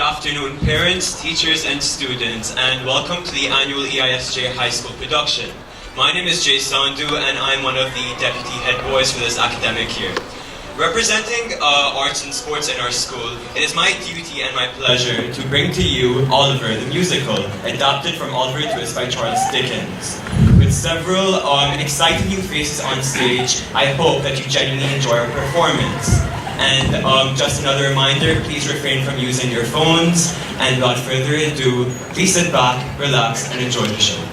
afternoon, parents, teachers, and students, and welcome to the annual EIS-J High School production. My name is Ehsan, and I'm one of the deputy head boys for this academic year. Representing arts and sports in our school, it is my duty and my pleasure to bring to you Oliver, the musical, adapted from Oliver Twist by Charles Dickens. With several exciting new faces on stage, I hope that you genuinely enjoy our performance. And just another reminder, please refrain from using your phones, and without further ado, please sit back, relax, and enjoy the show.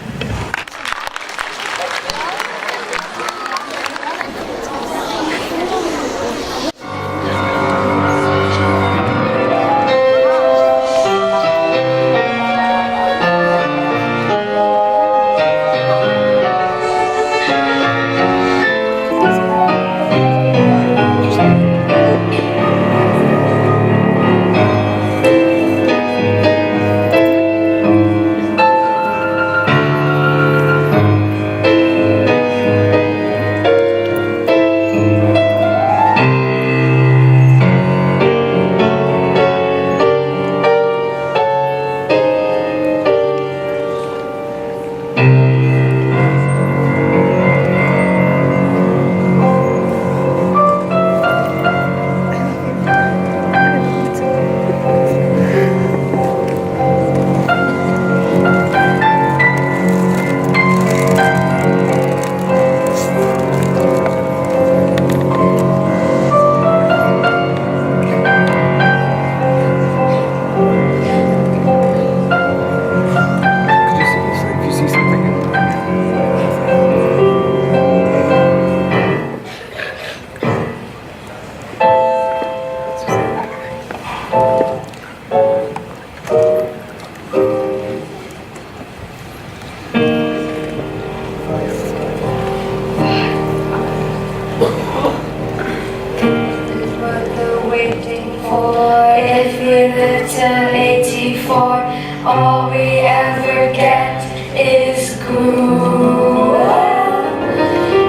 All we ever get is gruel.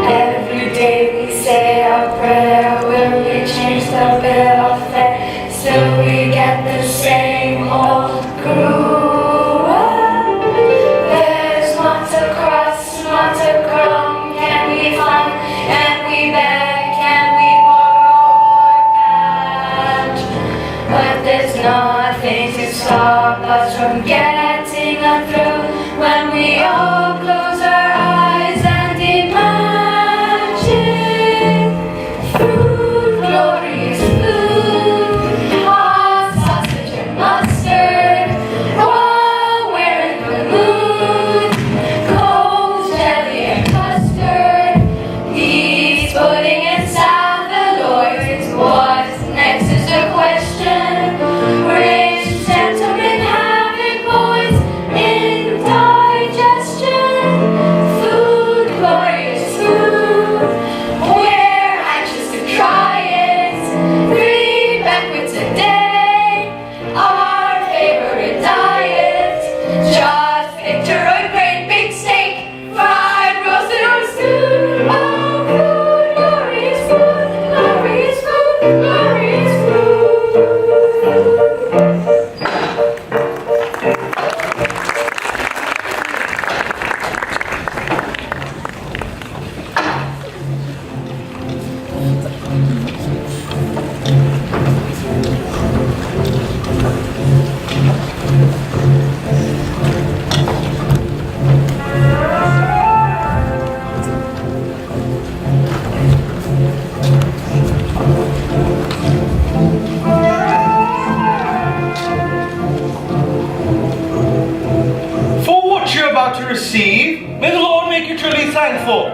Every day we say our prayer, will we change the bill of fare? Still we get the same old gruel. There's not a crust, not a crumb. Can we find? Can we beg? Can we borrow or catch? But there's nothing to stop us from getting on through when we all close our eyes and imagine food, glorious food, hot sausage and mustard, while we're in the mood, cold jelly and custard, these pudding and saveloys. What's next is the question. Rich gentlemen have it, boys, indigestion. Food, glorious food, we're anxious to try it. 3 banquets a day, our favorite diet. Just picture a great big steak, fried, roasted, or stewed. Oh, food, glorious food, glorious food, glorious food. For what you're about to receive, may the Lord make you truly thankful.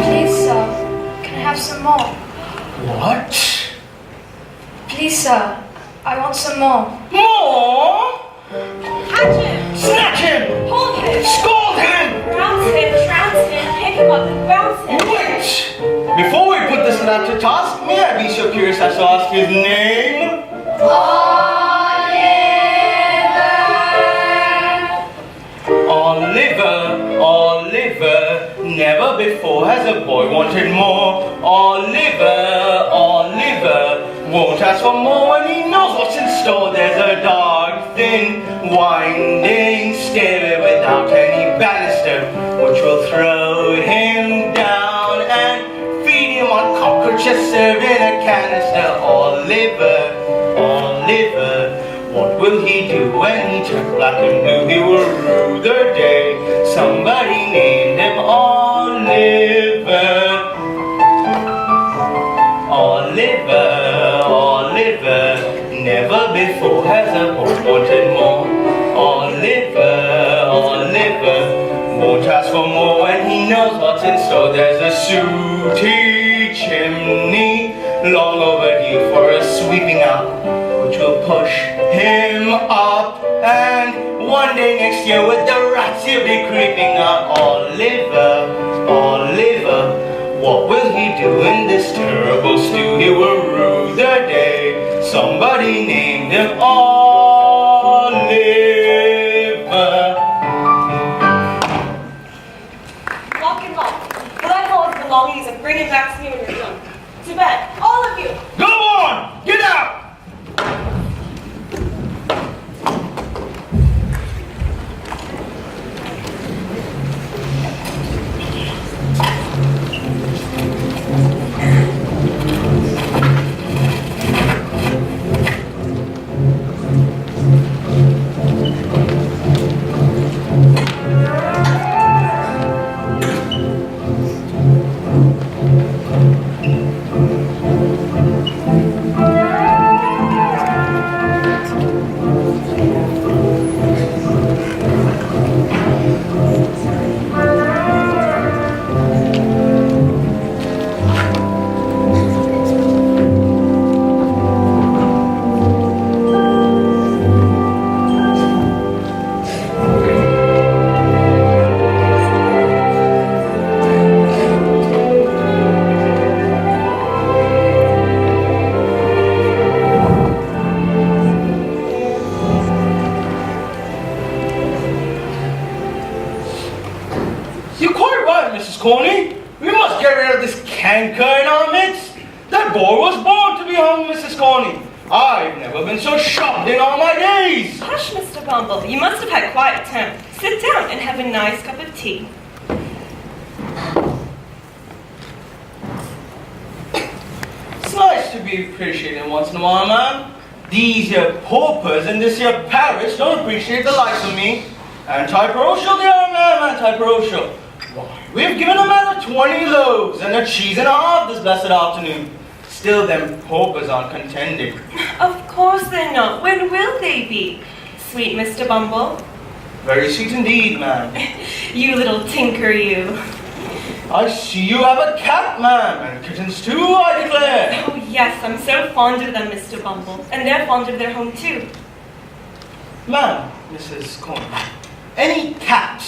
Please, sir, can I have some more? What? Please, sir, I want some more. More? Catch him! Snatch him! Hold him! Scold him! Trounce him! Trounce him! Pick him up and bounce him! Wait! Before we put this lad to task, may I be so curious as to ask his name? Oliver, Oliver, never before has a boy wanted more. Oliver, Oliver, won't ask for more when he knows what's in store. There's a dark, thin, winding stairway without any banister, which will throw him down and feed him on cockroaches served in a canister. Oliver, Oliver, what will he do when he turns black and blue? He will rue the day somebody named him Oliver. Oliver, Oliver, never before has a boy wanted more. Oliver, Oliver, won't ask for more when he knows what's in store. There's a sooty chimney long overdue for a sweeping up, which will push him up, and one day next year with the rats he'll be creeping up. Oliver, Oliver, what will he do in this terrible stew? He will rue the day somebody named him Oliver. Lock him up. Collect all his belongings and bring him back to me when you're done. To bed, all of you. Go on! Get out! Coney, we must get rid of this canker in our midst. That boy was born to be hung, Mrs. Coney. I've never been so shocked in all my days. Hush, Mr. Bumble. You must have had quite a time. Sit down and have a nice cup of tea. It's nice to be appreciated once in a while, man. These here paupers in this here parish don't appreciate the likes of me. Anti-parochial they are, man, anti-parochial. Why, we've given a man 20 loaves and a cheese and a half this blessed afternoon. Still them paupers aren't contending. Of course they're not. When will they be? Sweet Mr. Bumble. Very sweet indeed, man. You little tinker, you. I see you have a cat, man, and kittens too, I declare. Oh yes, I'm so fond of them, Mr. Bumble. And they're fond of their home too. Ma'am, Mrs. Coney, any cat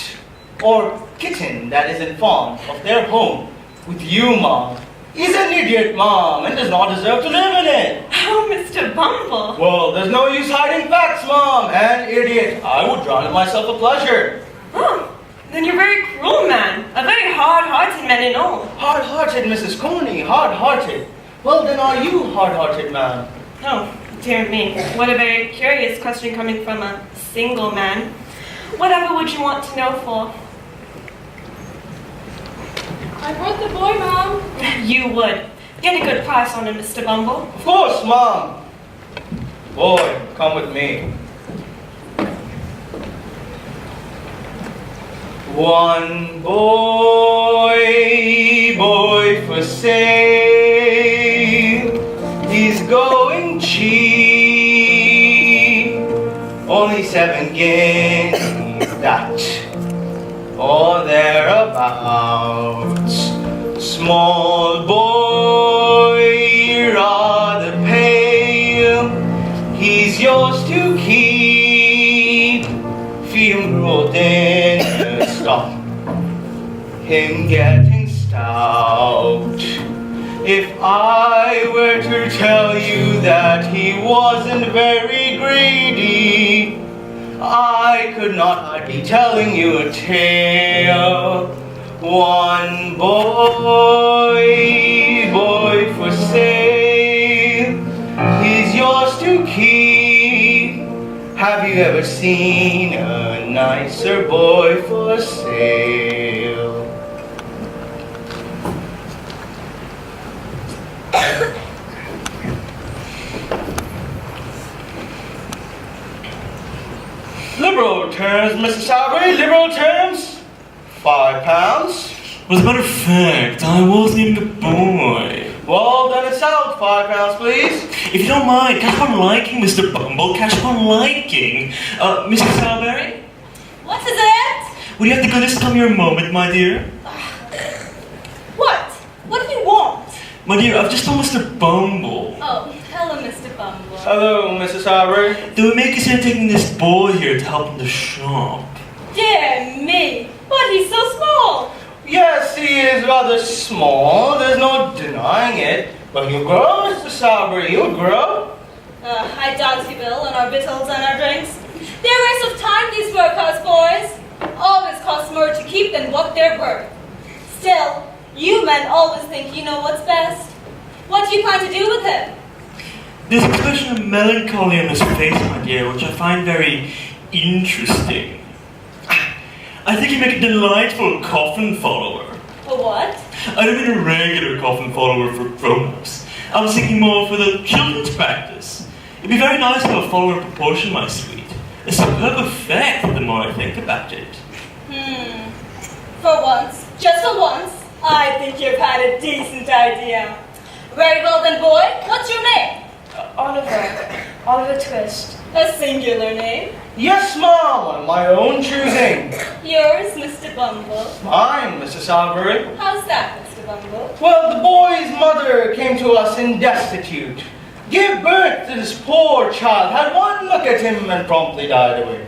or kitten that isn't fond of their home with you, ma'am, is an idiot, ma'am, and does not deserve to live in it. Oh, Mr. Bumble. Well, there's no use hiding facts, ma'am. An idiot. I would drown in myself a pleasure. Oh, then you're a very cruel man. A very hard-hearted man in all. Hard-hearted, Mrs. Coney, hard-hearted. Well, then are you hard-hearted, ma'am? Oh, dear me. What a very curious question coming from a single man. Whatever would you want to know for? I brought the boy, Mom. You would. Get a good price on him, Mr. Bumble. Of course, ma'am. Boy, come with me. One boy for sale. He's going cheap. Only 7 guineas, that or thereabouts. Small boy, rather pale. He's yours to keep. Feed him gruel, then stop him getting stout. If I were to tell you that he wasn't very greedy, I could not be telling you a tale. One boy for sale, he's yours to keep. Have you ever seen a nicer boy for sale? Liberal terms, Mr. Salisbury, liberal terms. £5. As a matter of fact, I wasn't even a boy. Well, then it's out. £5, please. If you don't mind, catch upon liking, Mr. Bumble, catch upon liking. Mr. Salisbury? What is it? Would you have the goodness to come here a moment, my dear? What? What do you want? My dear, I've just told Mr. Bumble. Oh, hello, Mr. Bumble. Hello, Mrs. Salisbury. They would make us here taking this boy here to help in the shop. Dear me, but he's so small. Yes, he is rather small. There's no denying it. But you'll grow, Mr. Salisbury. You'll grow. I doubt he will on our victuals and our drinks. They're a waste of time, these workhouse boys. Always cost more to keep than what they're worth. Still, you men always think you know what's best. What do you plan to do with him? There's an expression of melancholy on his face, my dear, which I find very interesting. I think you make a delightful coffin follower. For what? I don't mean a regular coffin follower for grown-ups. I was thinking more for the children's practice. It'd be very nice to have a follower proportion, my sweet. A superb effect the more I think about it. For once, just for once, I think you've had a decent idea. Very well then, boy. What's your name? Oliver Twist. A singular name. Yes, Mom, on my own choosing. Yours, Mr. Bumble. Mine, Mrs. Salisbury. How's that, Mr. Bumble? Well, the boy's mother came to us in destitute. Gave birth to this poor child, had one look at him and promptly died away.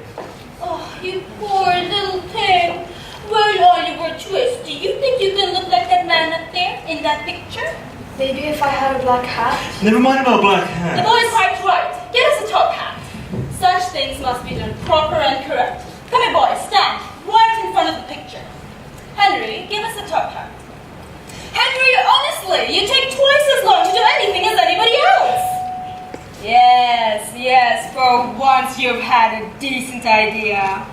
Oh, you poor little thing. Well, Oliver Twist, do you think you can look like that man up there in that picture? Maybe if I had a black hat. Never mind about black The hair. boy's quite right. Get us a top hat. Such things must be done proper and correct. Come here, boy. Stand right in front of the picture. Henry, give us a top hat. Henry, honestly, you take twice as long to do anything as anybody else. Yes, for once you've had a decent idea.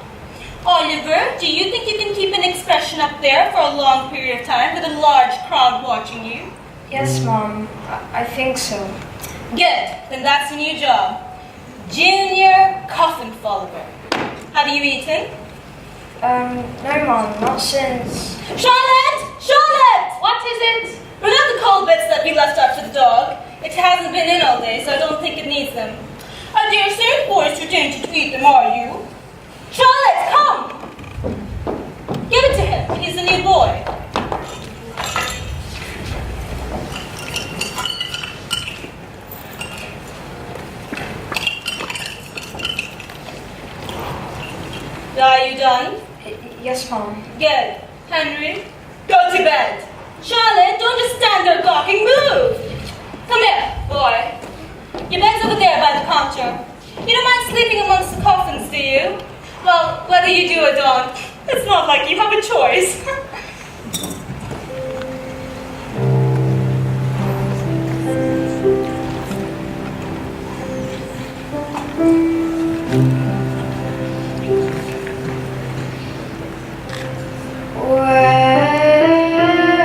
Oliver, do you think you can keep an expression up there for a long period of time with a large crowd watching you? Yes, Mom. I think so. Good, then that's your new job. Junior coffin follower. Have you eaten? No, Mom, not since. Charlotte! Charlotte! What is it? Bring out the cold bits that we left out for the dog. It hasn't been in all day, so I don't think it needs them. I dare say boys too dainty to eat them, are you? Charlotte, come! Give it to him. He's a new boy. Are you done? Yes, Mom. Good. Henry, go to bed. Charlotte, don't just stand there gawking. Move. Come here, boy. Your bed's over there by the counter. You don't mind sleeping amongst the coffins, do you? Well, whether you do or don't, it's not like you have a choice.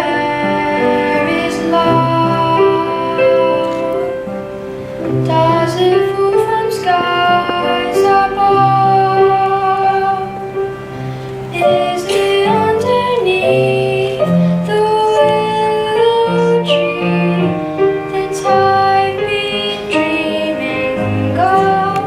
Where is love? Does it fall from skies above? Is it underneath the willow tree that I've been dreaming of?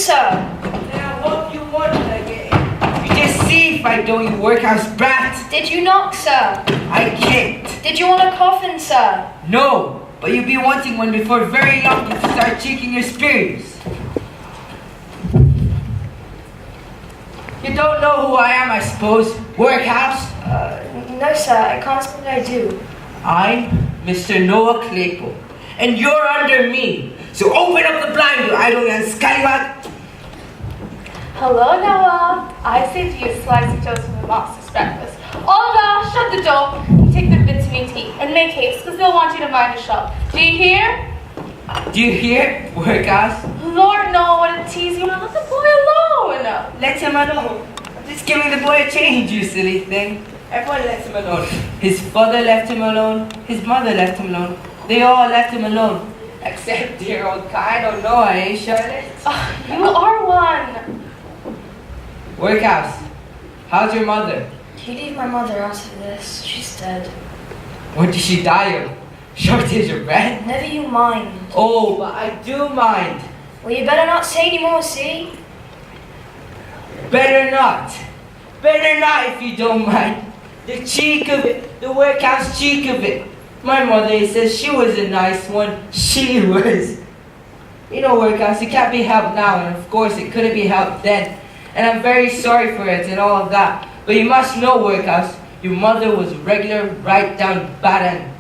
sir. Now, what you want again? You just see if I don't, you workhouse brat. Did you knock, sir? I can't. Did you want a coffin, sir? No, but you'll be wanting one before very long if you start cheeking your spears. You don't know who I am, I suppose. Workhouse? No, sir. I can't say I do. I'm Mr. Noah Claypool, and you're under me. So open up the blind, you idle young scallywag. Hello, Noah. I saved you a slice of toast for the master's breakfast. Oliver, shut the door. Take the bits of meat to eat and make haste, because they'll want you to mind the shop. Do you hear? Do you hear, workhouse? Lord, Noah, what a tease. You want to let the boy alone. Let him alone. I'm just giving the boy a change, you silly thing. Everyone left him alone. His father left him alone. His mother left him alone. They all left him alone. Except dear old kind of Noah, eh, Charlotte? You are one. Workhouse, how's your mother? You leave my mother out of this. She's dead. What did she die of? Shortage of bread? Never you mind. Oh, but I do mind. Well, you better not say any more, see? Better not. Better not if you don't mind. The cheek of it. The workhouse cheek of it. My mother says she was a nice one. She was. You know, workhouse, it can't be helped now, and of course it couldn't be helped then. And I'm very sorry for it and all of that. But you must know, workhouse, your mother was a regular right down bad un.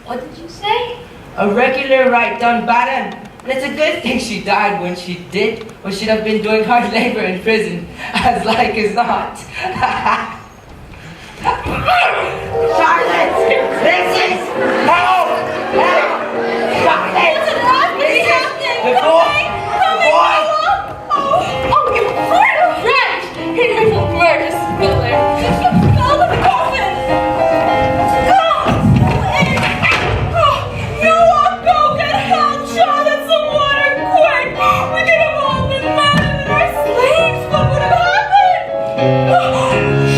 What did you say? A regular right down bad un. And it's a good thing she died when she did, or she'd have been doing hard labor in prison, as like as not. Charlotte! This is help! Help! Charlotte! This is the boy! Oh, you brutal wretch! He little murder spiller. You fell in the coffin. Go! Noah, go get help! Charlotte, some water, quick! We could have all been murdered and our slaves. What would have happened?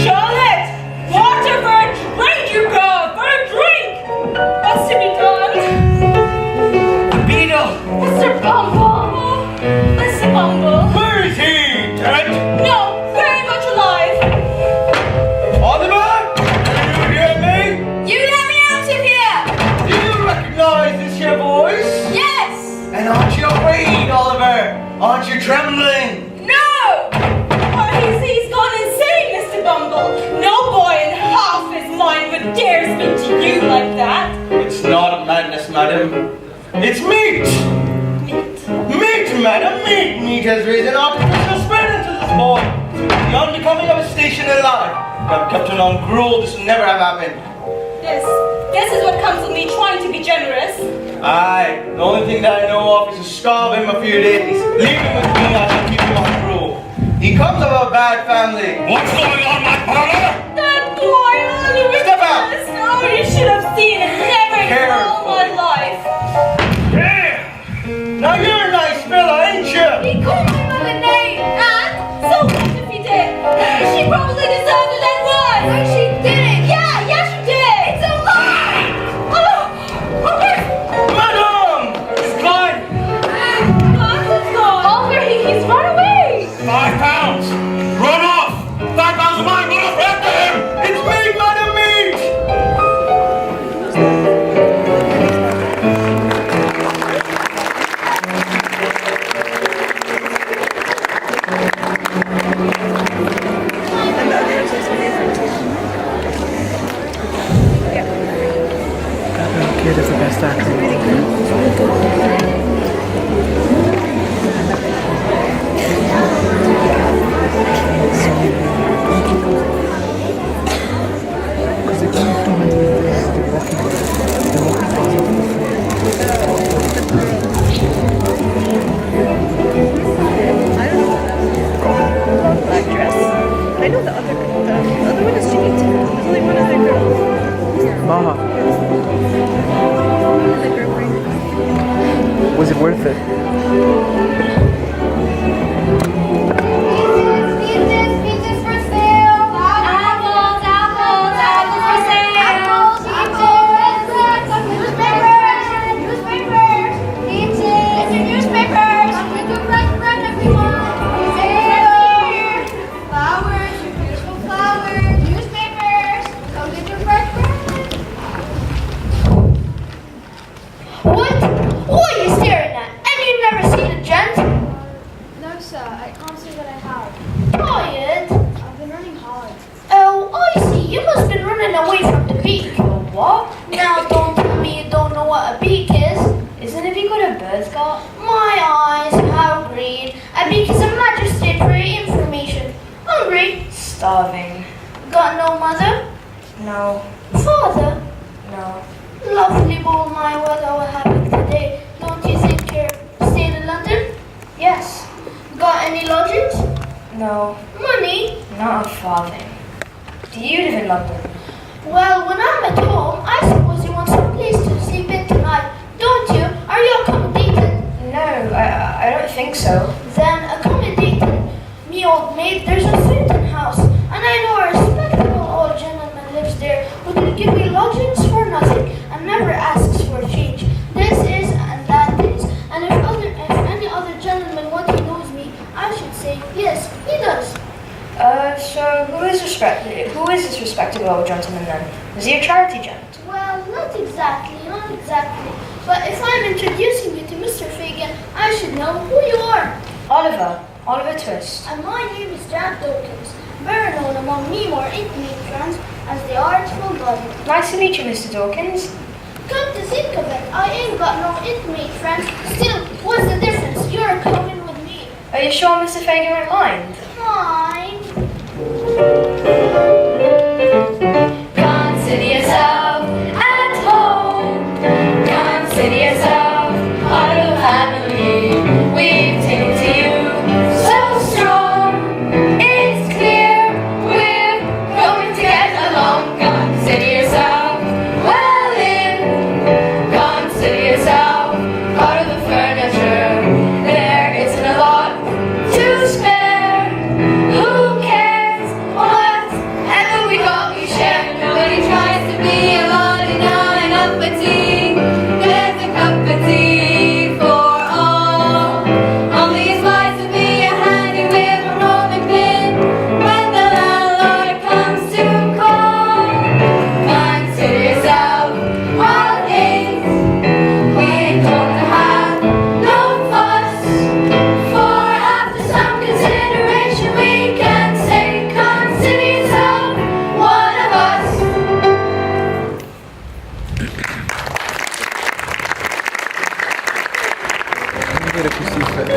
Charlotte! Water for a drink, you go! For a drink! What's to be done? Beetle! Mr. Bumble! Mr. Bumble! Where is he? Dead? No, very much alive! Oliver? Can you hear me? You let me out of here! Do you recognize this your voice? Yes! And aren't you afraid, Oliver? Aren't you trembling? No! Oh, he's gone insane, Mr. Bumble. No boy in half his mind would dare speak to you like that. It's not madness, madam. It's meat! Meat, madam, meat! Meat has raised an artificial spirit into this boy. The unbecoming of a station in life. I've kept him on gruel, this would never have happened. This is what comes of me trying to be generous. Aye, the only thing that I know of is to starve him a few days. Leave him with me, I shall keep him on gruel. He comes of a bad family. What's going on, my brother? That boy, Oliver! Step out! Oh, you should have seen it. Never in all my life. Here! Now you're a nice fella, ain't you? He called my mother name, and so what if he did? She probably deserved it and won. No, she didn't. Yeah, she did. It's a lie. Oh, okay. Madam! It's gone! It's gone. Oliver, he's run away. £5! Run off! £5 of mine! Run off after him! It's meat, madam, meat! Kid is the best actor. I know the other one is Jimmy too. There's only one other girl. Mama, was it worth it? Peaches for sale. Apples for sale. Newspapers. Peaches. It's your newspapers. Run, everyone. what? Now don't tell me you don't know what a beak is. Isn't a beak what a bird's got? My eyes, how green. A beak is a magistrate for your information. Hungry? Starving. Got no mother? No. Father? No. Lovely boy, my what will happen today. Don't you think you're staying in London? Yes. Got any lodgings? No. Money? Not a farthing. Do you live in London? Well, when I'm at home, I suppose you want some place to sleep in tonight, don't you? Are you accommodated? No, I don't think so. Then accommodated. Me old maid, there's a Swinton house, and I know a respectable old gentleman lives there who will give me lodgings for nothing and never asks for change. This is and that is, and if any other gentleman what he knows me, I should say yes, he does. So who is this respectable old gentleman then? Is he a charity gent? Well, not exactly. But if I'm introducing you to Mr. Fagan, I should know who you are. Oliver Twist. And my name is Jack Dawkins, better known among me more intimate friends as the Artful Godmother. Nice to meet you, Mr. Dawkins. Come to think of it, I ain't got no intimate friends. Still, what's the difference? You're coming with me. Are you sure Mr. Fagan won't mind? Mine. Consider yourself at home. Consider yourself part of the family. We've taken to you so strong. It's clear we're going to get along. Consider yourself well in. Consider yourself part of the furniture. There isn't a lot to spare. Who cares? Whatever we got, we share. Nobody tries to be a lolly-nine up a tea. There's a cup of tea for all. Only it's wise to be a handy with a rolling pin when the landlord comes to call. Consider yourself all things. We ain't gonna have no fuss. For after some consideration, we can say, consider yourself one of us. Get if you see fit.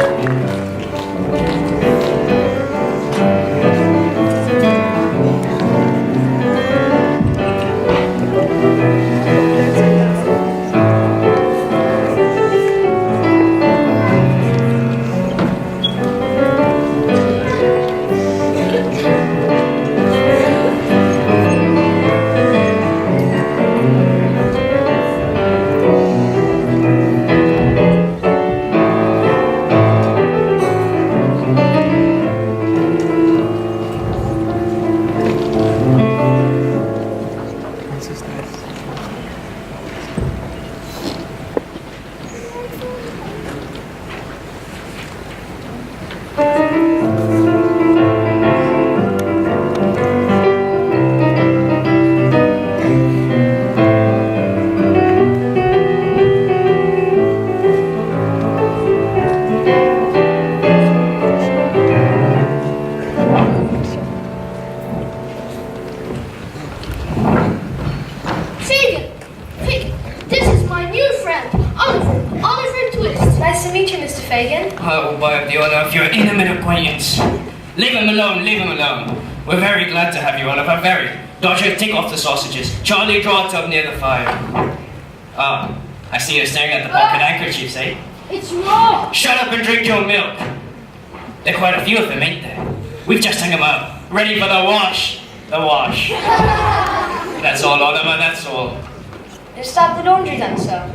This is nice. Fagan, this is my new friend, Oliver Twist. Nice to meet you, Mr. Fagan. I will buy up the honor of your intimate acquaintance. Leave him alone, leave him alone. We're very glad to have you, Oliver, very. Dodger, take off the sausages. Charlie, draw a tub near the fire. Ah, I see you're staring at the pocket handkerchiefs, eh? It's wrong. Shut up and drink your milk. There are quite a few of them, ain't there? We've just hung them up, ready for the wash. The wash. That's all, Oliver, that's all. Is that the laundry then, sir?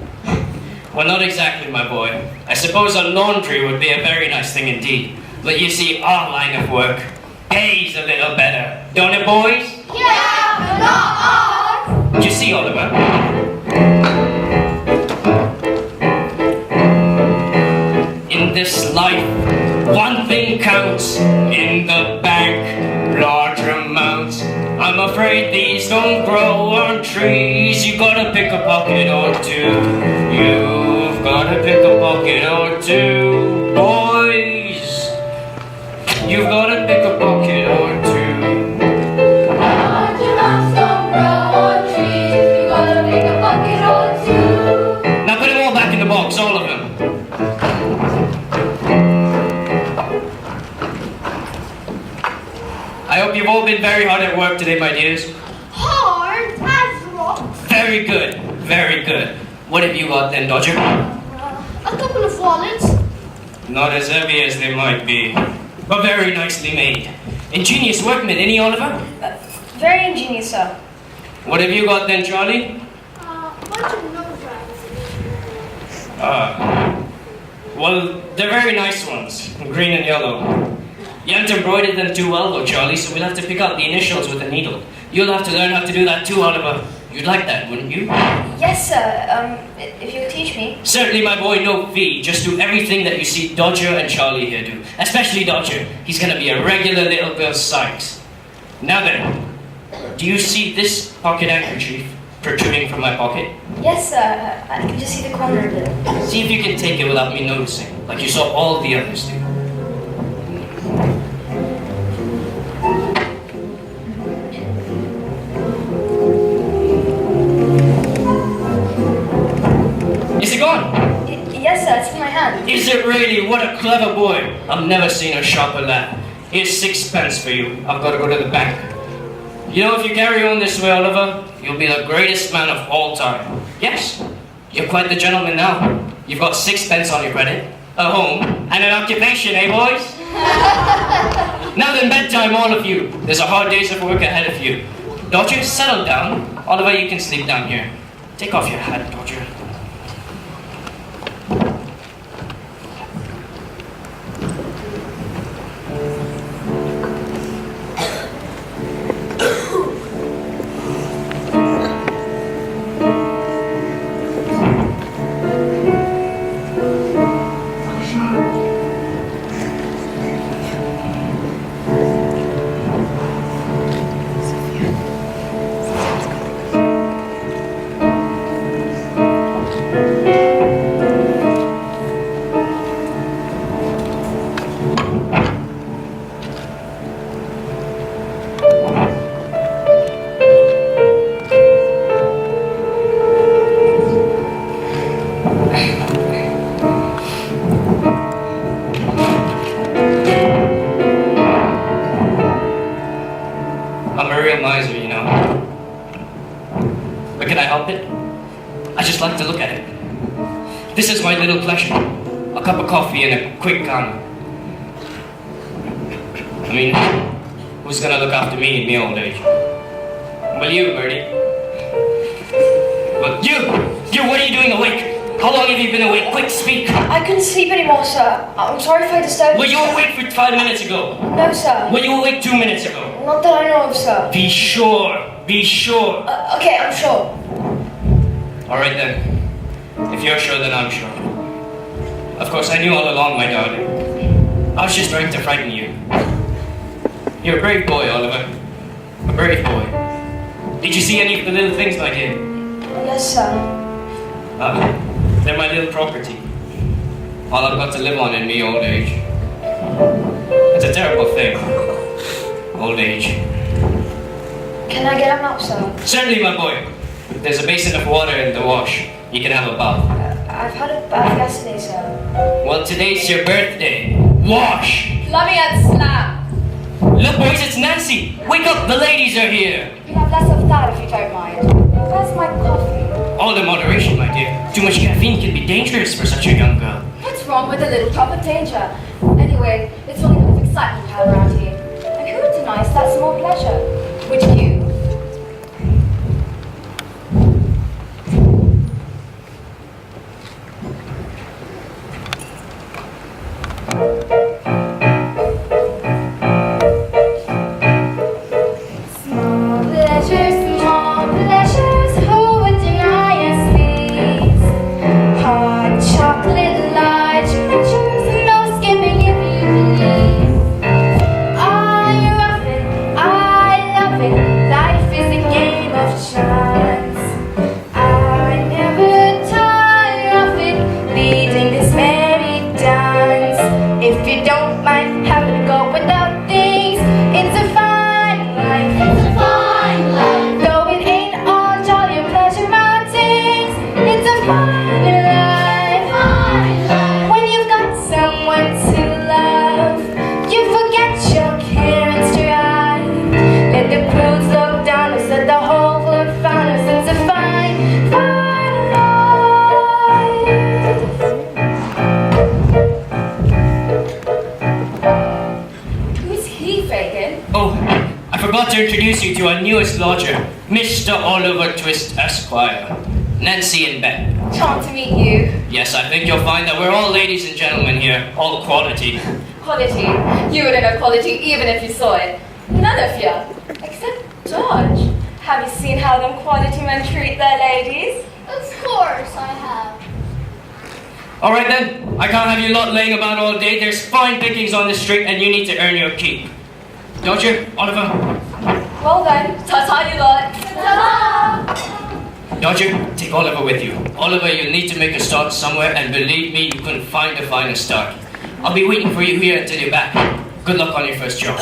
Well, not exactly, my boy. I suppose a laundry would be a very nice thing indeed. But you see, our line of work pays a little better. Don't it, boys? Yeah, but not ours. Do you see, Oliver? In this life, one thing counts. In the bank, large amounts. I'm afraid these don't grow on trees. You gotta pick a pocket or two. You've gotta pick a pocket or two, boys. You've gotta pick a pocket or two. Large amounts don't grow on trees. You gotta hope you don't too. Now put them all back in the box, all of them. I hope you've all been very hard at work today, my dears. Hard as rocks. Very good, very good. What have you got then, Dodger? A couple of wallets. Not as heavy as they might be, but very nicely made. Ingenious workman, any Oliver? Very ingenious, sir. What have you got then, Charlie? Bunch of nose drives. Well, they're very nice ones, green and yellow. You haven't embroidered them too well though, Charlie, so we'll have to pick out the initials with a needle. You'll have to learn how to do that too, Oliver. You'd like that, wouldn't you? Yes, sir. If you could teach me. Certainly, my boy, no fee. Just do everything that you see Dodger and Charlie here do. Especially Dodger. He's gonna be a regular little Bill Sykes. Now then, do you see this pocket handkerchief protruding from my pocket? Yes, sir. I can just see the corner of it. See if you can take it without me noticing, like you saw all the others do. Is it gone? Yes, sir. It's in my hand. Is it really? What a clever boy. I've never seen a sharper lad. Here's 6 pence for you. I've got to go to the bank. You know, if you carry on this way, Oliver, you'll be the greatest man of all time. Yes, you're quite the gentleman now. You've got 6 pence on your credit, a home, and an occupation, eh, boys? Now then, bedtime, all of you. There's a hard day's of work ahead of you. Dodger, settle down. Oliver, you can sleep down here. Take off your hat, Dodger. I'm a real miser, you know. But can I help it? I just like to look at it. This is my little pleasure. A cup of coffee and a quick comment. I mean, who's gonna look after me in my old age? Well, you, Bertie. Well, you, what are you doing awake? How long have you been awake? Quick, speak. I couldn't sleep anymore, sir. I'm sorry if I disturbed Were you. you awake for 5 minutes ago? No, sir. Were you awake 2 minutes ago? Not that I know of, sir. Be sure, be sure. Okay, I'm sure. All right then. If you're sure, then I'm sure. Of course, I knew all along, my darling. I was just trying to frighten you. You're a brave boy, Oliver. A brave boy. Did you see any of the little things, my dear? Yes, sir. They're my little property. All I've got to live on in me old age. It's a terrible thing. Old age. Can I get them up, sir? Certainly, my boy. There's a basin of water in the wash. You can have a bath. I've had a bath yesterday, sir. Well, today's your birthday. Wash! Let me get slap. Look, boys, it's Nancy. Wake up, the ladies are here. You have less of that if you don't mind. Where's my coffee? All in moderation, my dear. Too much caffeine can be dangerous for such a young girl. What's wrong with a little drop of danger? Anyway, it's only a bit of excitement we have around here. And who denies that's more pleasure? Would you? Small pleasures, who would deny us these? Hot chocolate, large pictures, no skimming if you please. I rough it, I love it, to introduce you to our newest lodger, Mr. Oliver Twist Esquire. Nancy and Ben. Charmed to meet you. Yes, I think you'll find that we're all ladies and gentlemen here, all quality. Quality. You wouldn't know quality even if you saw it. None of you. Except George. Have you seen how them quality men treat their ladies? Of course I have. Alright then, I can't have you lot laying about all day. There's fine pickings on the street and you need to earn your keep. Don't you, Oliver? Well then, ta-ta you lot. Ta-ta! Don't you? Take Oliver with you. Oliver, you'll need to make a start somewhere, and believe me, you couldn't find a finer start. I'll be waiting for you here until you're back. Good luck on your first job.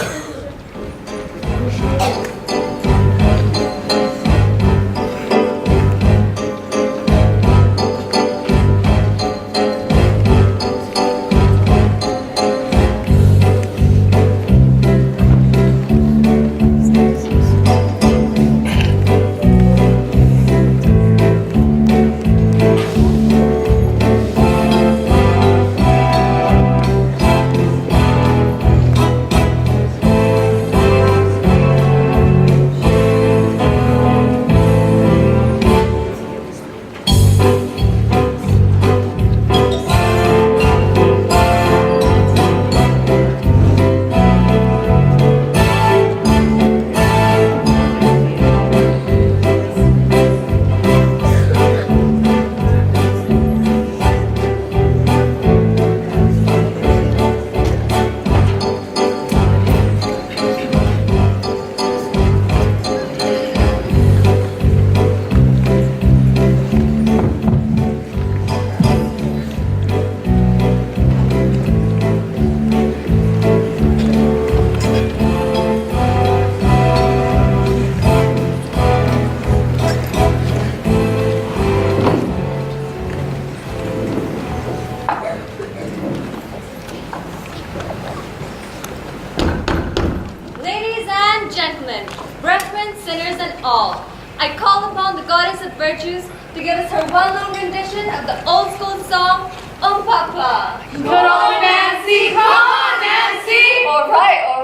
Gentlemen, brethren, sinners, and all, I call upon the goddess of virtues to give us her well-known rendition of the old-school song, Papa. Come on, Nancy! Come on, Nancy! All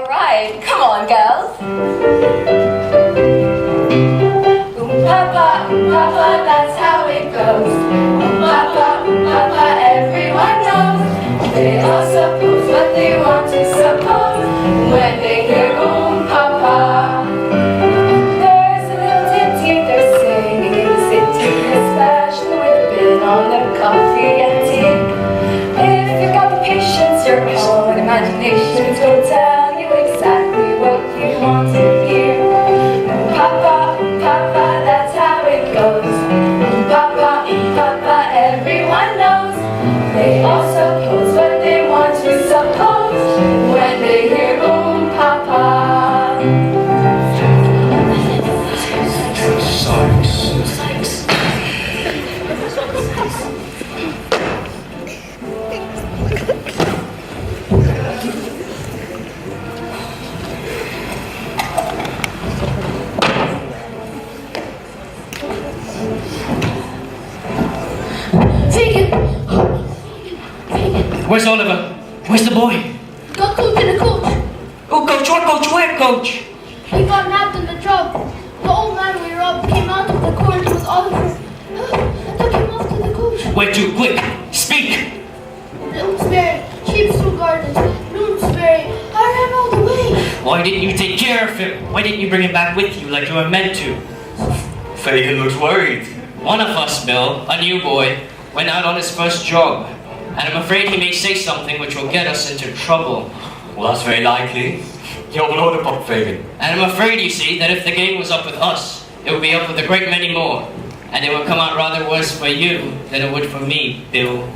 right. Come on, girls. Papa, that's how it goes. Papa, everyone knows. They all suppose what they want to suppose when they hear Papa. There's a little ditty they're singing in the city, especially with a bit on their coffee and tea. If you've got the patience, your own imaginations will tell you exactly what you want to hear. Papa, that's how it goes. Papa, everyone knows. They all suppose what they want to suppose when they hear Papa. Where's Oliver? Where's the boy? Got cooked in a coach. Oh, coach, what coach? Where, coach? He got nabbed in the job. The old man we robbed came out of the court with Oliver. I took him off to the coach. Where to? Quick, speak! Bloomsbury, Sheepsville Gardens, Bloomsbury. I ran all the way. Why didn't you take care of him? Why didn't you bring him back with you like you were meant to? Fagin looks worried. One of us, Bill, a new boy, went out on his first job. And I'm afraid he may say something which will get us into trouble. Well, that's very likely. You'll blow the pop, Fagin. And I'm afraid, you see, that if the game was up with us, it would be up with a great many more. And it would come out rather worse for you than it would for me, Bill.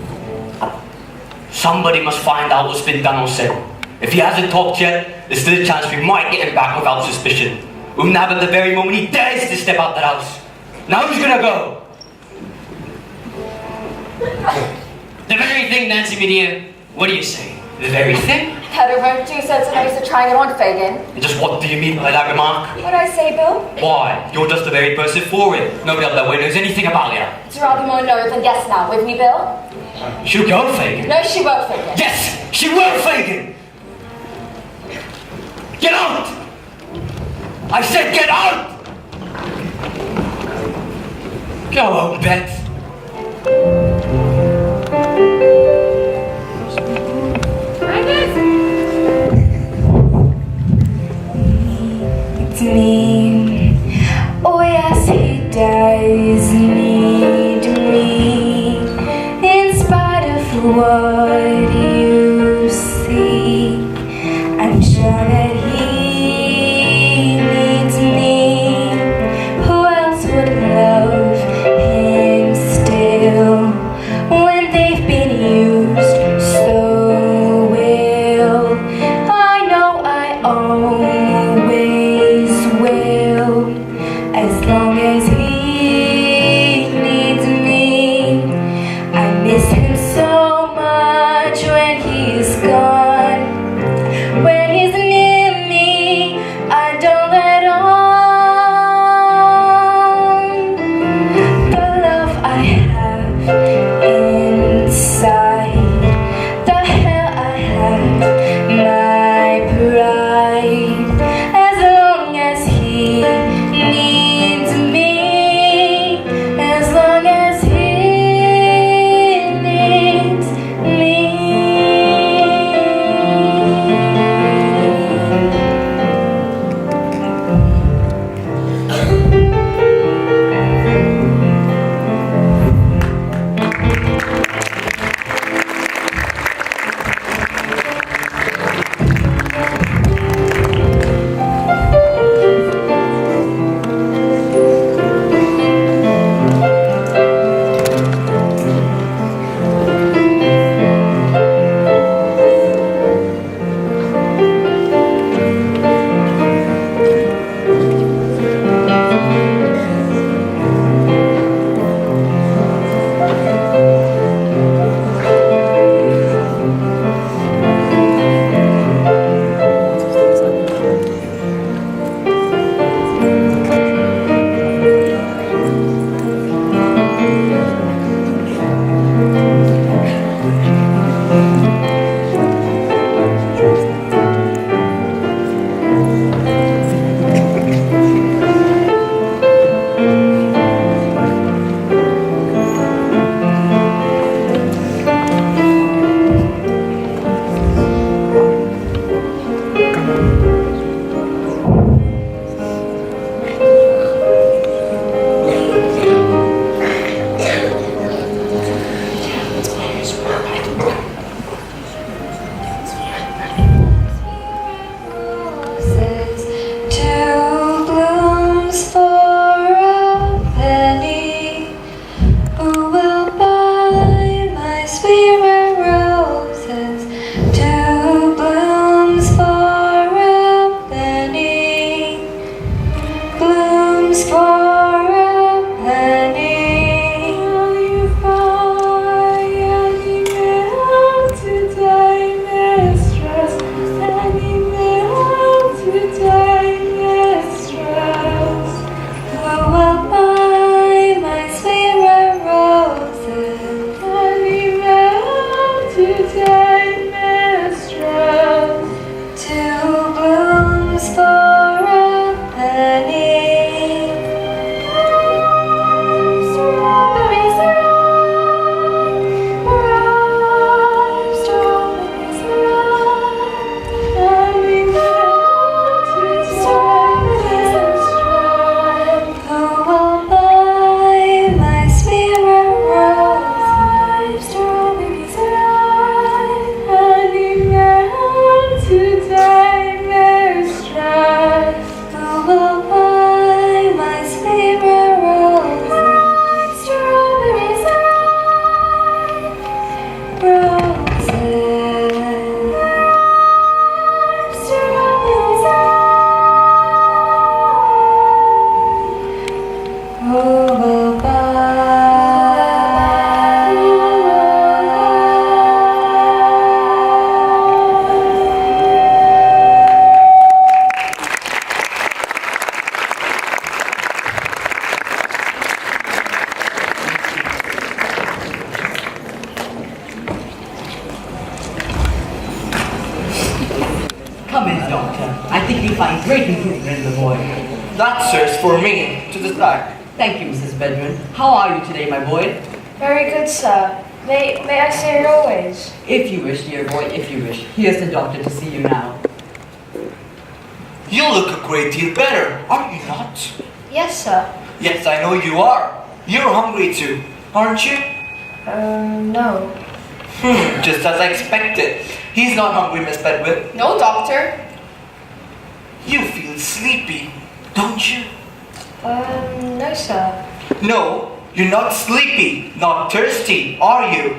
Somebody must find out what's been done or said. If he hasn't talked yet, there's still a chance we might get him back without suspicion. We'll nab him the very moment he dares to step out the house. Now who's gonna go? The very thing, Nancy, my dear. What do you say? The very thing? Heather won't do so nice to try and get on Fagin. And just what do you mean by that remark? What'd I say, Bill? Why? You're just the very person for it. Nobody up that way knows anything about you. It's rather more no than yes now. With me, Bill? She'll go, Fagin. No, she won't, Fagin. Yes, she will, Fagin. Get out! I said get out! Go on, Beth. It's me. Oh yes, he does need me. In spite of what you see, I'm sure that he needs me. Who else would love him we find great improvement in the boy. That, sir's for me to decide. Thank you, Mrs. Bedouin. How are you today, my boy? Very good, sir. May I say it always? If you wish, dear boy, if you wish. Here's the doctor to see you now. You look a great deal better, are you not? Yes, sir. Yes, I know you are. You're hungry too, aren't you? No. Just as I expected. He's not hungry, Miss Bedouin. No, doctor. You feel sleepy, don't you? No, sir. No, you're not sleepy, not thirsty, are you?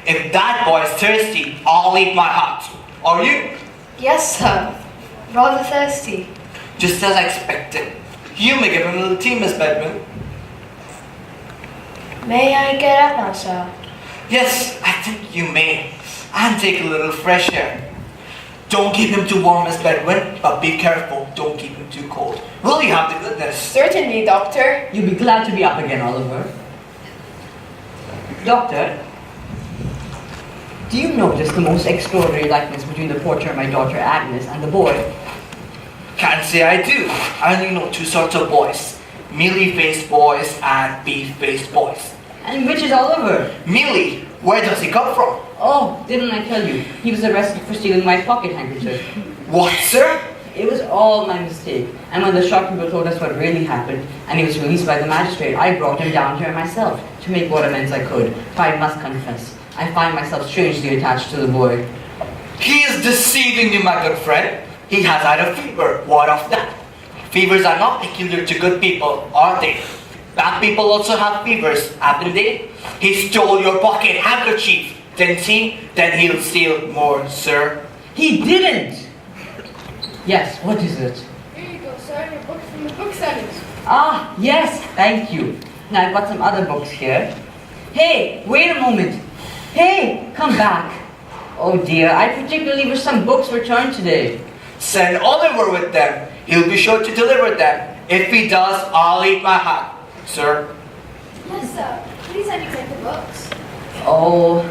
If that boy's thirsty, I'll eat my heart. Are you? Yes, sir. Rather thirsty. Just as I expected. You may give him a little tea, Miss Bedouin. May I get up now, sir? Yes, I think you may. And take a little fresh air. Don't keep him too warm, Miss Bedouin, but be careful. Don't keep him too cold. Will you have the goodness? Certainly, doctor. You'll be glad to be up again, Oliver. Doctor, do you notice the most extraordinary likeness between the portrait of my daughter Agnes and the boy? Can't say I do. I only know two sorts of boys. Mealy-faced boys and beef-faced boys. And which is Oliver? Mealy, where does he come from? Oh, didn't I tell you? He was arrested for stealing my pocket handkerchief. What, sir? It was all my mistake. And when the shop people told us what really happened, and he was released by the magistrate, I brought him down here myself to make what amends I could. For I must confess, I find myself strangely attached to the boy. He is deceiving you, my good friend. He has had a fever. What of that? Fevers are not peculiar to good people, are they? Bad people also have fevers, haven't they? He stole your pocket handkerchief, didn't he? Then he'll steal more, sir. He didn't! Yes, what is it? Here you go, sir. Your book from the booksellers. Ah, yes, thank you. Now I've got some other books here. Hey, wait a moment. Hey, come back. Oh dear, I particularly wish some books returned today. Send Oliver with them. He'll be sure to deliver them. If he does, I'll eat my hat, sir. Yes, sir. Please let me take the books. Oh,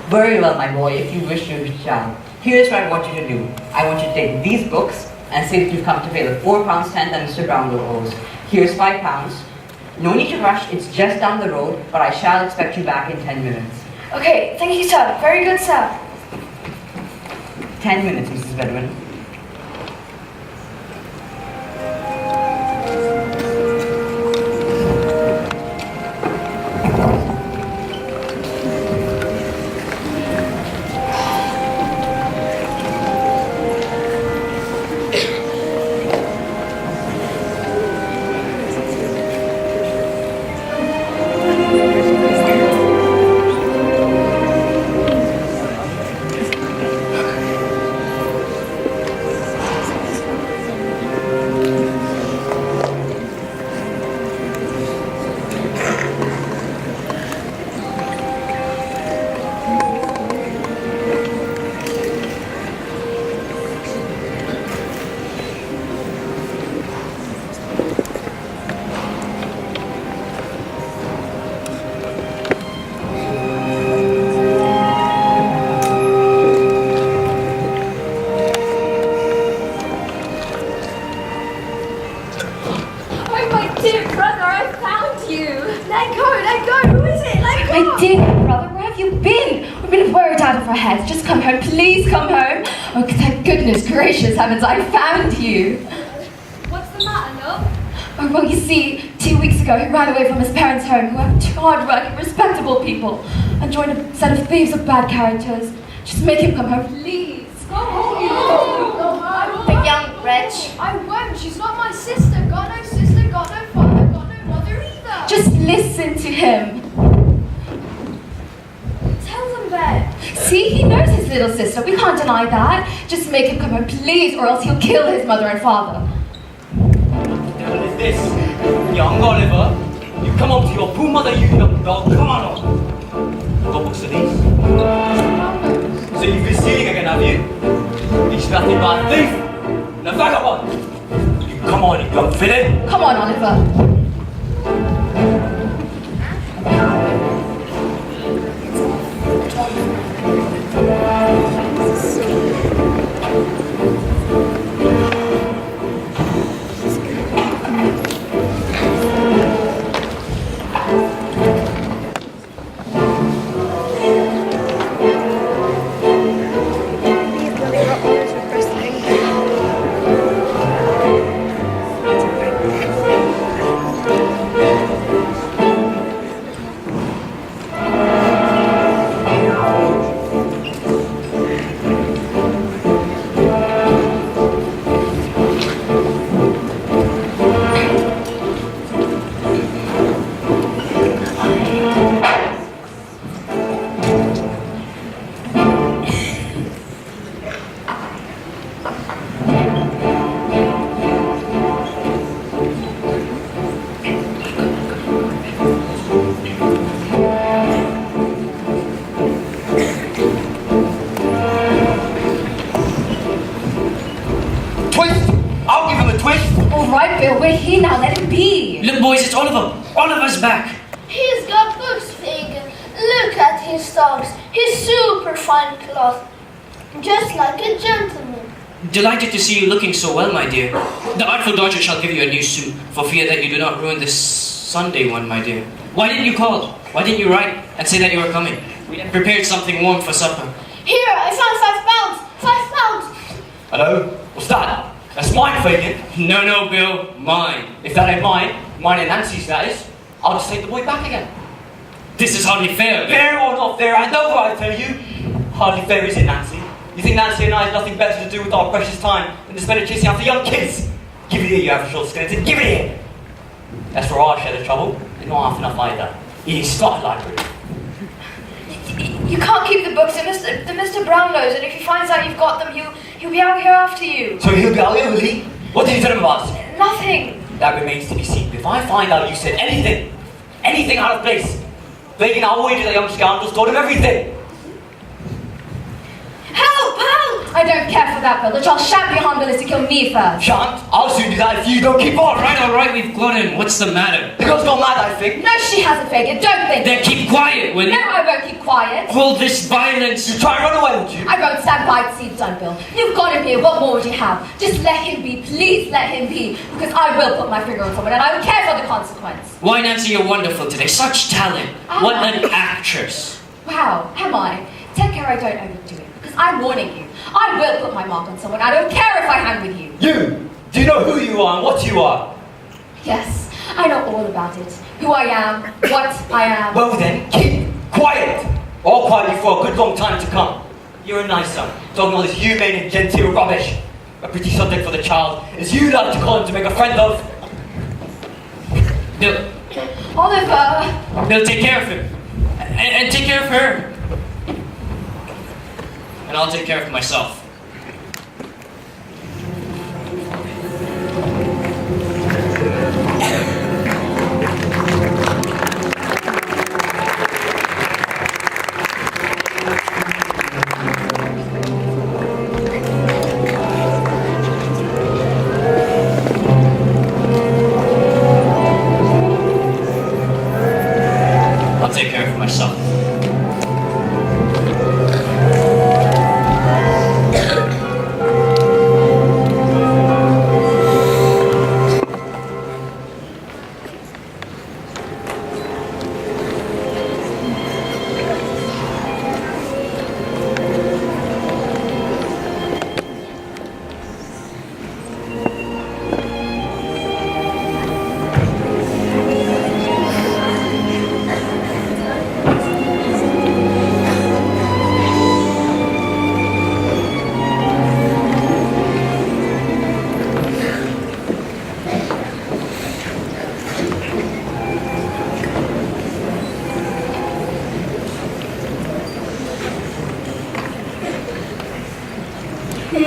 very well, my boy, if you wish you shall. Here's what I want you to do. I want you to take these books and say that you've come to pay the £4.10 that Mr. Brownlow owes. Here's £5. No need to rush, it's just down the road, but I shall expect you back in 10 minutes. Okay, thank you, sir. Very good, sir. 10 minutes, Mrs. Bedouin. Just come home, please come home. Oh, thank goodness gracious heavens, I found you. What's the matter, love? Oh, well, you see, 2 weeks ago he ran away from his parents' home, who are hard-working, respectable people, and joined a set of thieves of bad characters. Just make him come home, please. Go home. The young wretch. I won't. She's not my sister. Got no sister, got no father, got no mother either. Just listen to him. Tell them that. See, he knows his little sister. We can't deny that. Just make him come home, please, or else he'll kill his mother and father. What the devil is this? Young Oliver, you come home to your poor mother, you young dog. Come on home. What books are these? So you've been stealing again, have you? He's nothing but a thief and a vagabond. You come on, you young villain. Come on, Oliver. back? He's got books, Fagin. Look at his socks. His super fine cloth. Just like a gentleman. Delighted to see you looking so well, my dear. The artful Dodger shall give you a new suit, for fear that you do not ruin this Sunday one, my dear. Why didn't you call? Why didn't you write and say that you were coming? We had prepared something warm for supper. Here, I found £5. £5. Hello? What's that? That's mine, Fagin. No, Bill, mine. If that ain't mine and Nancy's that is, I'll just take the boy back again. This is hardly fair, Bill. Fair or not fair, I know what I tell you. Hardly fair, is it, Nancy? You think Nancy and I have nothing better to do with our precious time than to spend it chasing after young kids? Give it here, you have a short skeleton, give it here! As for our share of trouble, they're not half enough either. He's Scott Library. You can't keep the books, the Mr. Brownlow's, and if he finds out you've got them, he'll be out here after you. So he'll be out here, will he? What did you tell him about us? Nothing. That remains to be seen. If I find out you said anything out of place, Fagin, I'll wager that young scoundrels told him everything. Help! I don't care for that, Bill. The child shan't be harmed unless you kill me first. Shan't? I'll soon do that if you don't keep on. All right, we've got him. What's the matter? The girl's gone mad, I think. No, she hasn't, Fagin. Don't think. Then keep quiet, will you? No, I won't keep quiet. All this violence. You try and run away, won't you? I won't stand by to see it done, Bill. You've got him here. What more would you have? Just let him be. Please let him be. Because I will put my finger on someone and I don't care for the consequence. Why, Nancy, you're wonderful today. Such talent. What an actress. Wow, am I? Take care I don't overdo it. Because I'm warning you. I will put my mark on someone. I don't care if I hang with you. You! Do you know who you are and what you are? Yes, I know all about it. Who I am, what I am. Well then, keep quiet! Or I'll quiet you for a good long time to come. You're a nice son, talking all this humane and genteel rubbish. A pretty subject for the child, as you like to call him to make a friend of. Bill, Oliver! take care of him. And take care of her. And I'll take care of myself. I'll take care of myself.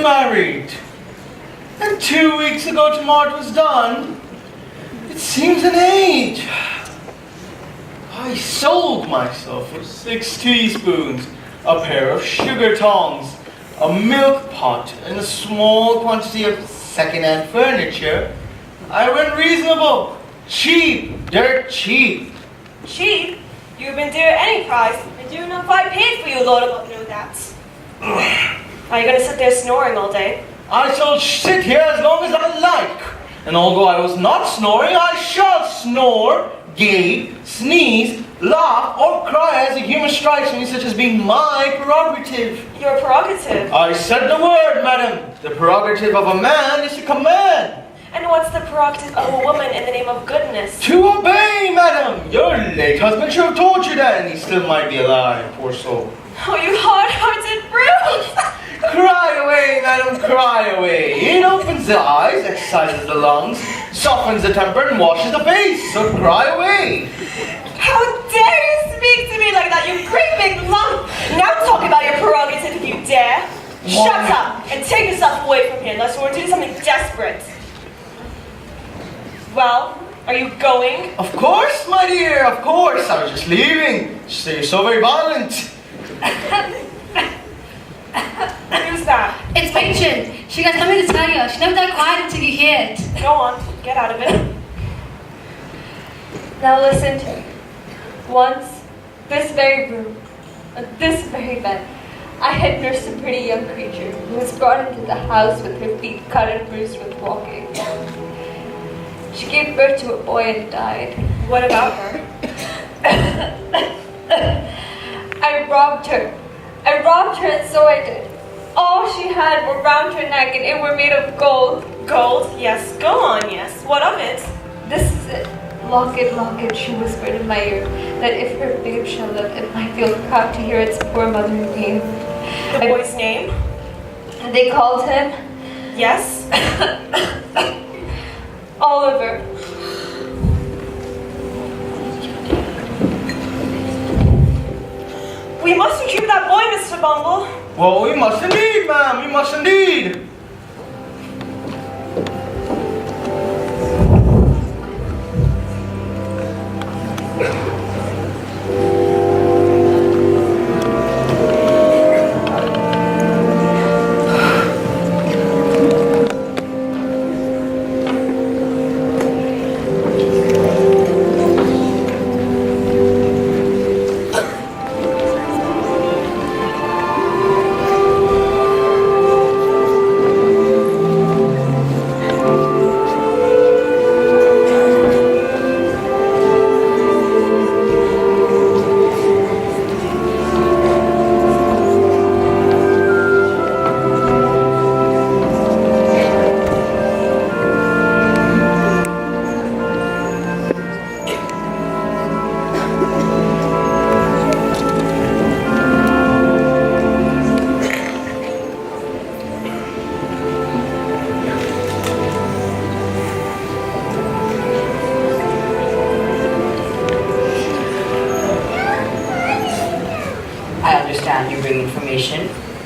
Married. And 2 weeks ago tomorrow it was done. It seems an age. I sold myself for 6 teaspoons, a pair of sugar tongs, a milk pot, and a small quantity of second-hand furniture. I went reasonable. Cheap. Dirt cheap. Cheap? You've been dear at any price. I do not quite paid for you, Lord above know that. Are you gonna sit there snoring all day? I shall sit here as long as I like. And although I was not snoring, I shall snore, gape, sneeze, laugh, or cry as the humor strikes me, such as being my prerogative. Your prerogative? I said the word, madam. The prerogative of a man is to command. And what's the prerogative of a woman in the name of goodness? To obey, madam. Your late husband should have told you that, and he still might be alive, poor soul. Oh, you hard-hearted brute! Cry away, madam, cry away. It opens the eyes, exercises the lungs, softens the temper, and washes the face. So cry away. How dare you speak to me like that, you great big lump! Now talk about your prerogative if you dare. Shut up and take yourself away from here unless you want to do something desperate. Well, are you going? Of course, my dear, of course. I was just leaving. So you're so very violent. Who's that? It's Patron. She got something to tell you. She never died quiet until you hear it. Go on, get out of it. Now listen to me. Once, this very room, this very bed, I had nursed a pretty young creature who was brought into the house with her feet cut and bruised with walking. She gave birth to a boy and died. What about her? I robbed her. And so I did. All she had were round her neck and it were made of gold. Gold? Yes, go on, yes. What of it? This is it. Locket, locket, she whispered in my ear, that if her babe shall live, it might feel proud to hear its poor mother name. The boy's name? They called him Yes? Oliver. We must retrieve that boy, Mr. Bumble. Well, we must indeed, ma'am. We must indeed.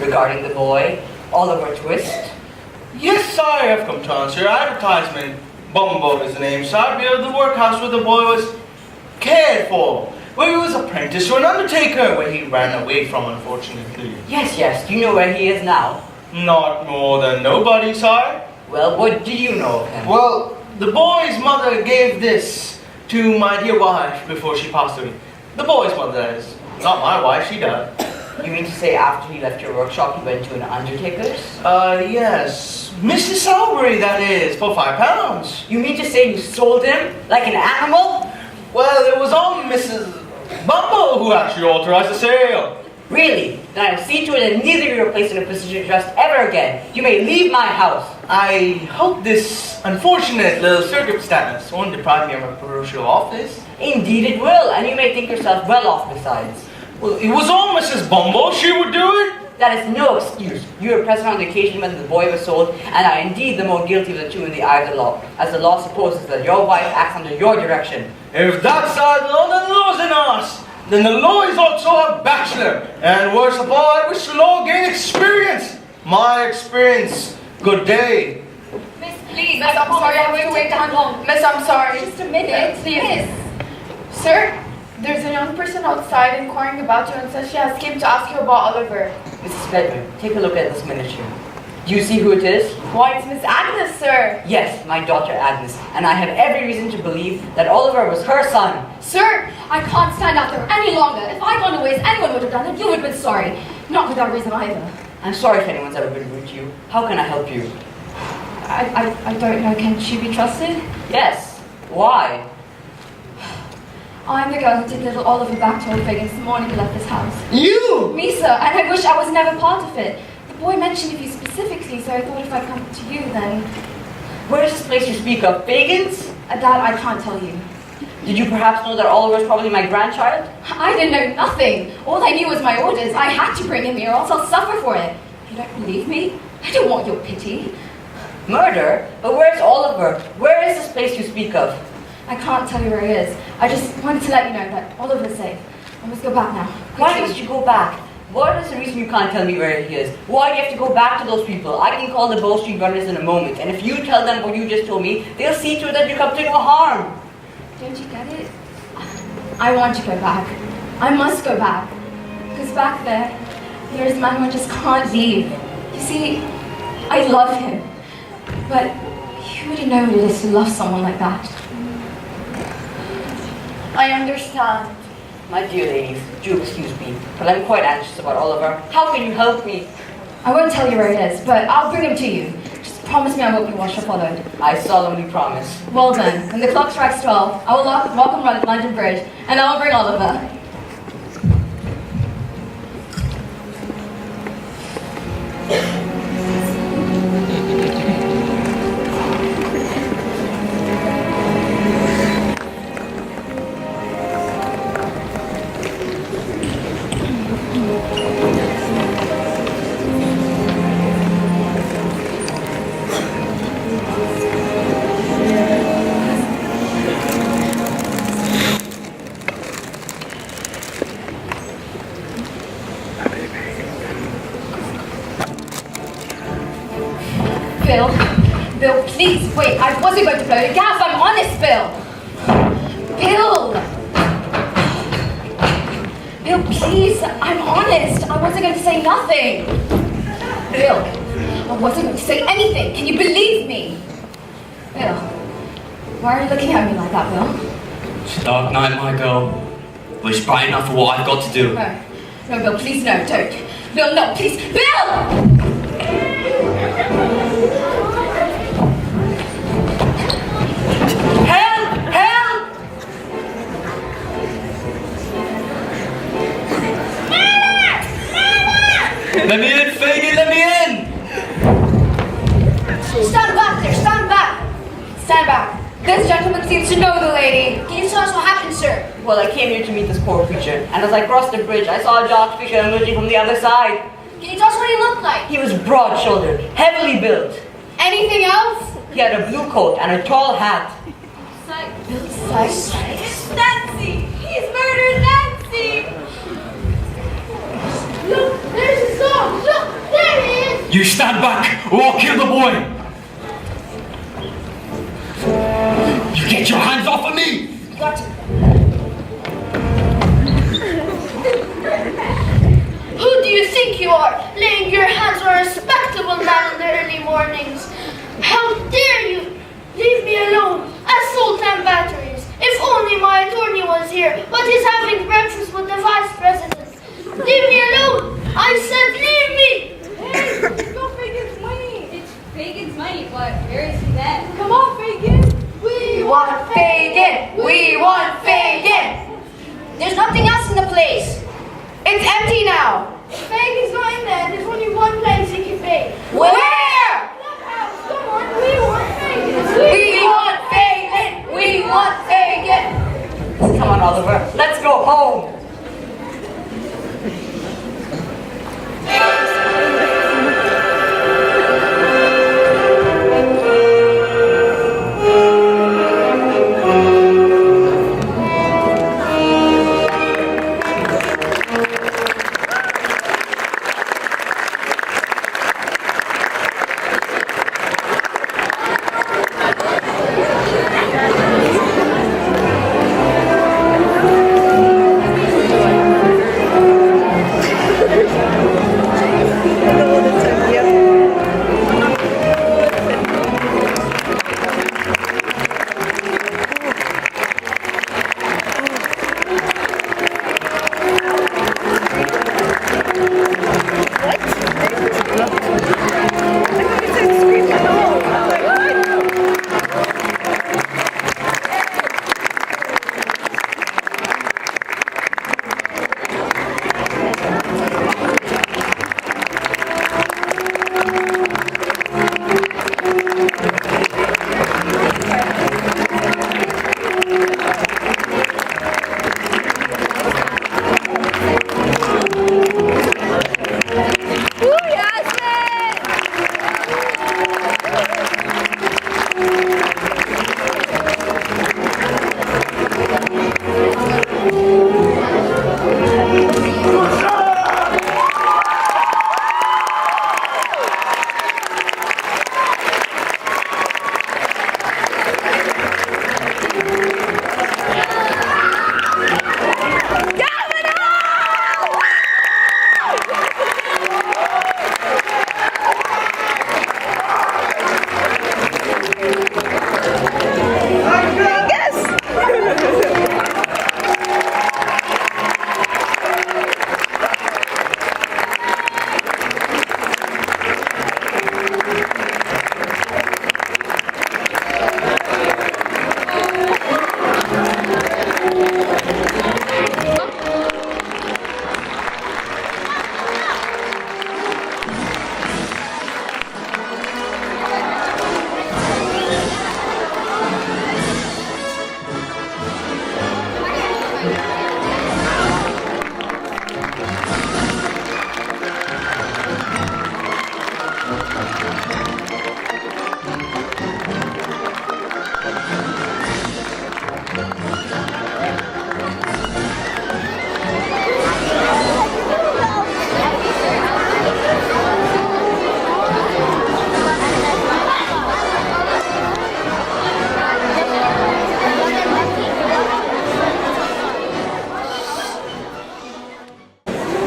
Regarding the boy, Oliver Twist. Yes, sir, I have come to answer your advertisement. Bumbo is the name, sir. We are the workhouse where the boy was cared for, where he was apprenticed to an undertaker, where he ran away from, unfortunately. Yes. Do you know where he is now? Not more than nobody, sir. Well, what do you know of him? Well, the boy's mother gave this to my dear wife before she passed away. The boy's mother, that is. Not my wife, she died. You mean to say after he left your workshop, he went to an undertaker's? Yes. Mrs. Salbury, that is, for £5. You mean to say you sold him like an animal? Well, it was on Mrs. Bumbo who actually authorized the sale. Really? Then I'll see to it that neither of you are placed in a position to trust ever again. You may leave my house. I hope this unfortunate little circumstance won't deprive me of my parochial office. Indeed it will, and you may think yourself well off besides. Well, it was all Mrs. Bumble. She would do it. That is no excuse. You were present on the occasion when the boy was sold, and are indeed the more guilty of the two in the eye of the law, as the law supposes that your wife acts under your direction. If that's our law, then the law's in us. Then the law is also a bachelor. And worst of all, I wish the law gain experience. My experience. Good day. Miss, please. Miss, I'm sorry. I have to wait that long. Miss, I'm sorry. Just a minute, please. Sir? There's a young person outside inquiring about you and says she has came to ask you about Oliver. Mrs. Bedford, take a look at this miniature. Do you see who it is? Why, it's Miss Agnes, sir. Yes, my daughter Agnes, and I have every reason to believe that Oliver was her son. Sir, I can't stand out there any longer. If I'd gone away as anyone would have done it, you would have been sorry. Not without reason either. I'm sorry if anyone's ever been rude to you. How can I help you? I don't know. Can she be trusted? Yes. Why? I'm the girl who took little Oliver back to old Fagans the morning he left this house. You? Me, sir, and I wish I was never part of it. The boy mentioned of you specifically, so I thought if I come to you, then... Where is this place you speak of? Fagans? That I can't tell you. Did you perhaps know that Oliver was probably my grandchild? I didn't know nothing. All I knew was my orders. I had to bring him here, or else I'll suffer for it. You don't believe me? I don't want your pity. Murder? But where's Oliver? Where is this place you speak of? I can't tell you where he is. I just wanted to let you know that Oliver's safe. I must go back now. Why must you go back? What is the reason you can't tell me where he is? Why do you have to go back to those people? I can call the Bow Street runners in a moment, and if you tell them what you just told me, they'll see to it that you come to no harm. Don't you get it? I want to go back. I must go back. Because back there is a man who I just can't leave. You see, I love him. But you wouldn't know what it is to love someone like that. I understand. My dear ladies, do excuse me, but I'm quite anxious about Oliver. How can you help me? I won't tell you where it is, but I'll bring him to you. Just promise me I won't be watched or followed. I solemnly promise. Well done. When the clock strikes 12, I will walk on London Bridge, and I will bring Oliver. Bill, please, wait, I wasn't going to blow your gas, I'm honest, Bill! Bill, please, I'm honest, I wasn't going to say nothing! Bill, I wasn't going to say anything, can you believe me? Bill, why are you looking at me like that, Bill? It's a dark night, my girl, but it's bright enough for what I've got to do. No, Bill, please, no, don't. Bill, no, please, Bill! Let me in, Fagin, let me in! Stand back there, stand back! Stand back. This gentleman seems to know the lady. Can you tell us what happened, sir? Well, I came here to meet this poor creature, and as I crossed the bridge, I saw a dark figure emerging from the other side. Can you tell us what he looked like? He was broad-shouldered, heavily built. Anything else? He had a blue coat and a tall hat. It's Nancy! He's murdered Nancy! Look, there's his dog. Look, there he is. You stand back, or I'll kill the boy! You get your hands off of me! Got to. Who do you think you are, laying your hands on a respectable man in the early mornings? How dare you leave me alone? Assault and batteries. If only my attorney was here, but he's having breakfast with the vice president. Leave me alone! I said leave me! Hey, it's not Fagin's money! It's Fagin's money, but where is he then? Come on, Fagin! We want Fagin! We want Fagin! There's nothing else in the place. It's empty now. Fagin's not in there. There's only one place he can be. Where? Clubhouse. Come on, we want Fagin! We want Fagin! We want Fagin! Come on, Oliver, let's go home.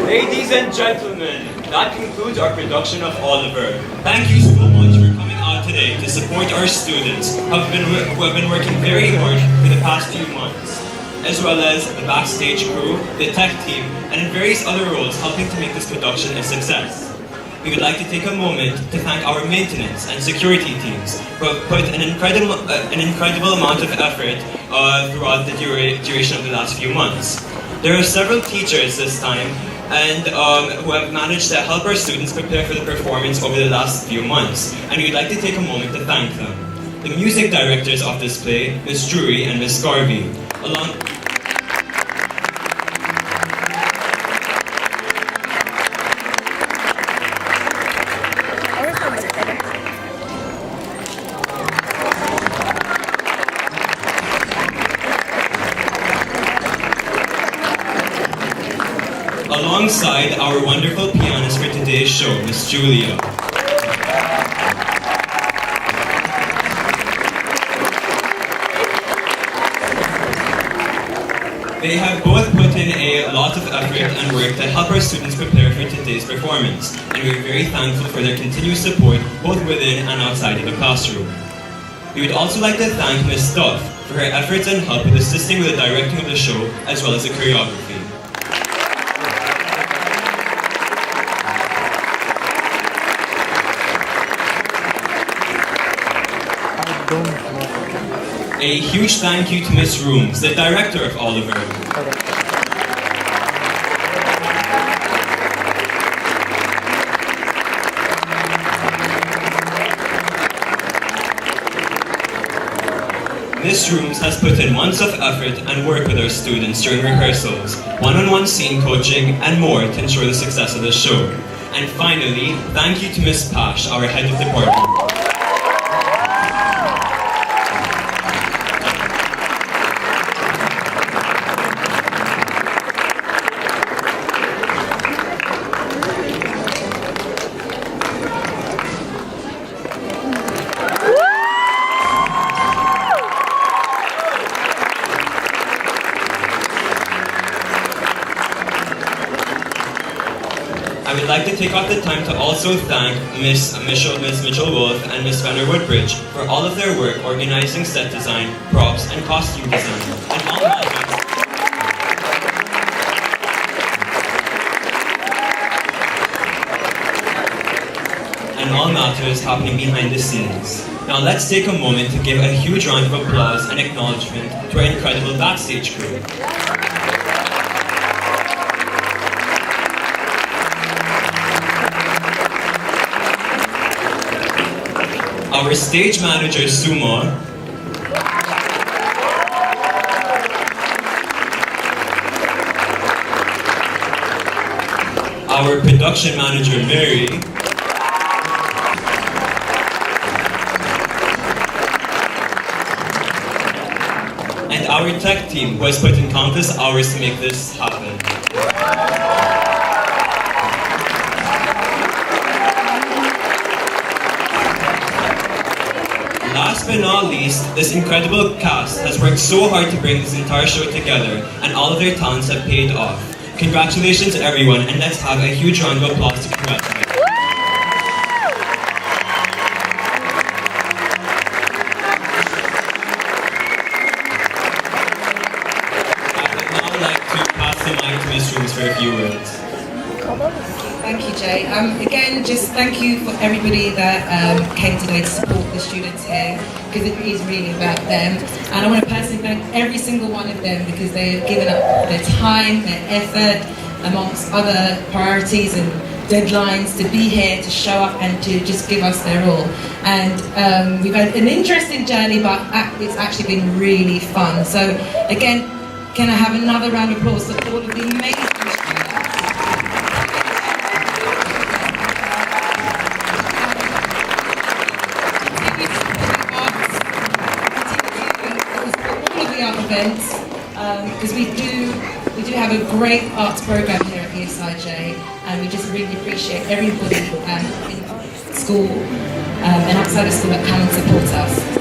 Ladies and gentlemen, that concludes our production of Oliver. Thank you so much for coming out today to support our students who have been working very hard for the past few months, as well as the backstage crew, the tech team, and in various other roles helping to make this production a success. We would like to take a moment to thank our maintenance and security teams who have put an incredible amount of effort throughout the duration of the last few months. There are several teachers this time and who have managed to help our students prepare for the performance over the last few months, and we'd like to take a moment to thank them. The music directors of this play, Ms. Drury and Ms. Garvey, alongside our wonderful pianist for today's show, Miss Julia. They have both put in a lot of effort and work to help our students prepare for today's performance, and we are very thankful for their continued support both within and outside of the classroom. We would also like to thank Ms. Duff for her efforts and help with assisting with the directing of the show as well as the choreography. A huge thank you to Miss Rooms, the director of Oliver. Miss Rooms has put in months of effort and work with our students during rehearsals, one-on-one scene coaching, and more to ensure the success of the show. And finally, thank you to Miss Pash, our head of department. I would like to take off the time to also thank Miss Mitchell-Wolf and Miss Vanderwoodbridge for all of their work organizing set design, props, and costume design, and all matters happening behind the scenes. Now let's take a moment to give a huge round of applause and acknowledgement to our incredible backstage crew. Our stage manager, Sumo. Our production manager, Mary. And our tech team, who has put in countless hours to make this happen. Last but not least, this incredible cast has worked so hard to bring this entire show together, and all of their talents have paid off. Congratulations everyone, and let's have a huge round of applause to congratulate them. I would now like to pass the mic to Ms. Rooms for a few words. Thank you, Jay. Again, just thank you for everybody that came today to support the students here, because it is really about them. And I want to personally thank every single one of them, because they have given up their time, their effort, amongst other priorities and deadlines, to be here, to show up and to just give us their all. And we've had an interesting journey, but it's actually been really fun. So again, can I have another round of applause for all of the amazing events, because we do have a great arts program here at EIS-J, and we just really appreciate everybody in school and outside of school that come and support us.